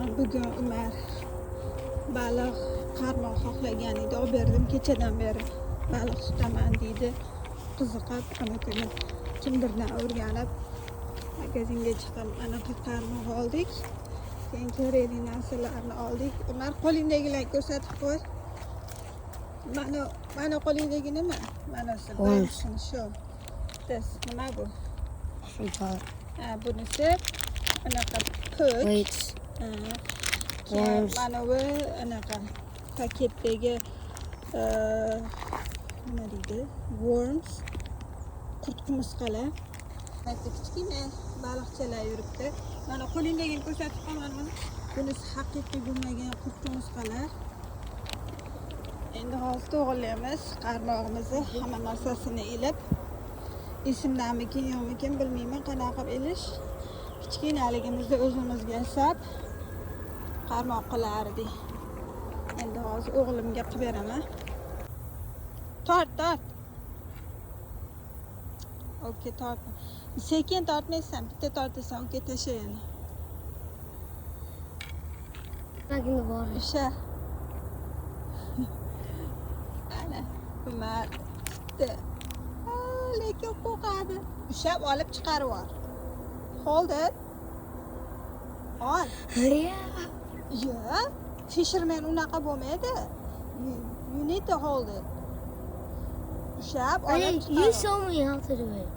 Bugun Umar baliq qarmoq xohlagan edi, olib berdim. Kechadan beri baliq tutaman deydi. Qiziqib, ana kuni kimdirdan o'rganib magazinga chiqib anaqa qarmoq oldik. Keyin kerakli narsalarni oldik. Umar, qo'lingdagilarni ko'rsatib qo'y. Mana qo'lingdagi nima? Manasi birinchisi shu. Nima bu? Bunisi anaqa put. Wait. Worms. Mana bu anaqa paketdagi nima deydi? Worms. Qurt qumursqalar. Kichkina baliqchalar yuribdi. Mana qo'lingdagini ko'rsatib qo'yaman buni. Bunisi haqiqiy bo'lmagan qurt qumursqalar. Endi hozir to'g'rilaymiz qarmog'imizni, hamma narsasini ilib. Esimdamikin yo'qmikin bilmayman, qanaqa qilib ilish. Kichkinaligimizda o'zimizga yasab qarmoq qilardik. Endi hozir o'g'limga qilib beraman. Tort. Okey, tort. Sekin tortmaysan, bitta tortasan, okey, tasha yana. Ragini bor. O'sha. Ana, Umar. Lekin qo'rqadi. Ushab olib chiqarib yubor. Hold it. Ol. Yeah. Fisherman unaqa bo'lmaydi. You need to hold it. Ushab olib chiqarib. You show me how to do it.